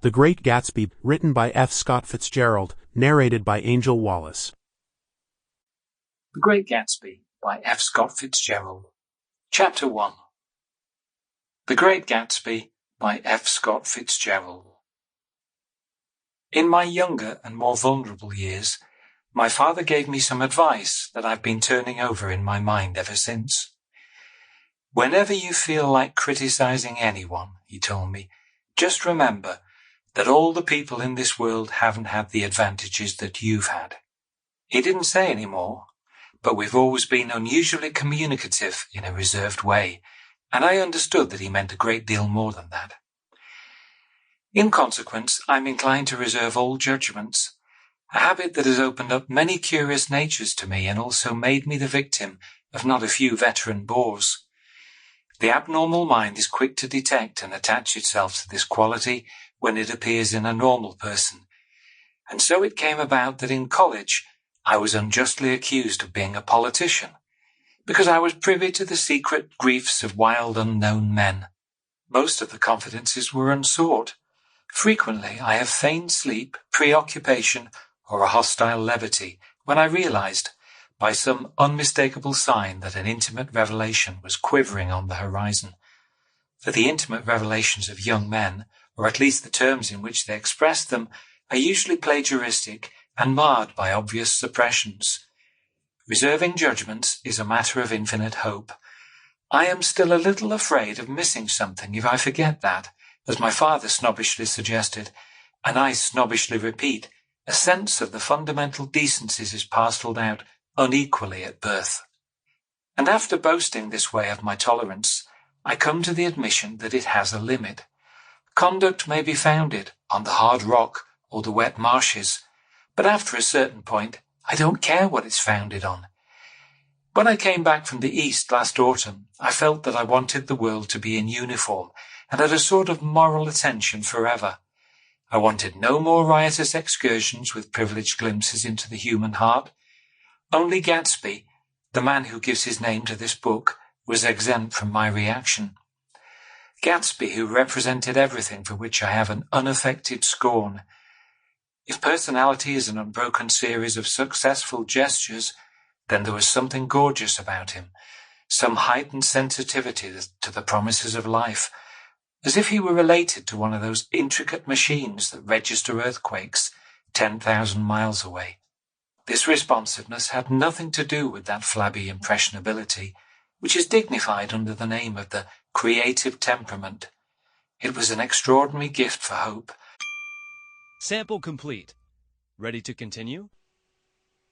The Great Gatsby, written by F. Scott Fitzgerald, narrated by Angel Wallace. The Great Gatsby by F. Scott Fitzgerald. Chapter 1. The Great Gatsby by F. Scott Fitzgerald. In my younger and more vulnerable years, my father gave me some advice that I've been turning over in my mind ever since. Whenever you feel like criticizing anyone, he told me, just remember that all the people in this world haven't had the advantages that you've had. He didn't say any more, but we've always been unusually communicative in a reserved way, and I understood that he meant a great deal more than that. In consequence, I'm inclined to reserve all judgments, a habit that has opened up many curious natures to me and also made me the victim of not a few veteran bores. The abnormal mind is quick to detect and attach itself to this quality when it appears in a normal person, and so it came about that in college I was unjustly accused of being a politician, because I was privy to the secret griefs of wild unknown men. Most of the confidences were unsought. Frequently I have feigned sleep, preoccupation, or a hostile levity when I realized, by some unmistakable sign, that an intimate revelation was quivering on the horizon. For the intimate revelations of young men, or at least the terms in which they express them, are usually plagiaristic and marred by obvious suppressions. Reserving judgments is a matter of infinite hope. I am still a little afraid of missing something if I forget that, as my father snobbishly suggested, and I snobbishly repeat, a sense of the fundamental decencies is parcelled out unequally at birth. And after boasting this way of my tolerance, I come to the admission that it has a limit. Conduct may be founded on the hard rock or the wet marshes, but after a certain point, I don't care what it's founded on. When I came back from the East last autumn, I felt that I wanted the world to be in uniform and at a sort of moral attention forever. I wanted no more riotous excursions with privileged glimpses into the human heart. Only Gatsby, the man who gives his name to this book, was exempt from my reaction. Gatsby, who represented everything for which I have an unaffected scorn. If personality is an unbroken series of successful gestures, then there was something gorgeous about him, some heightened sensitivity to the promises of life, as if he were related to one of those intricate machines that register earthquakes 10,000 miles away. This responsiveness had nothing to do with that flabby impressionability, which is dignified under the name of the creative temperament. It was an extraordinary gift for hope. Sample complete. Ready to continue?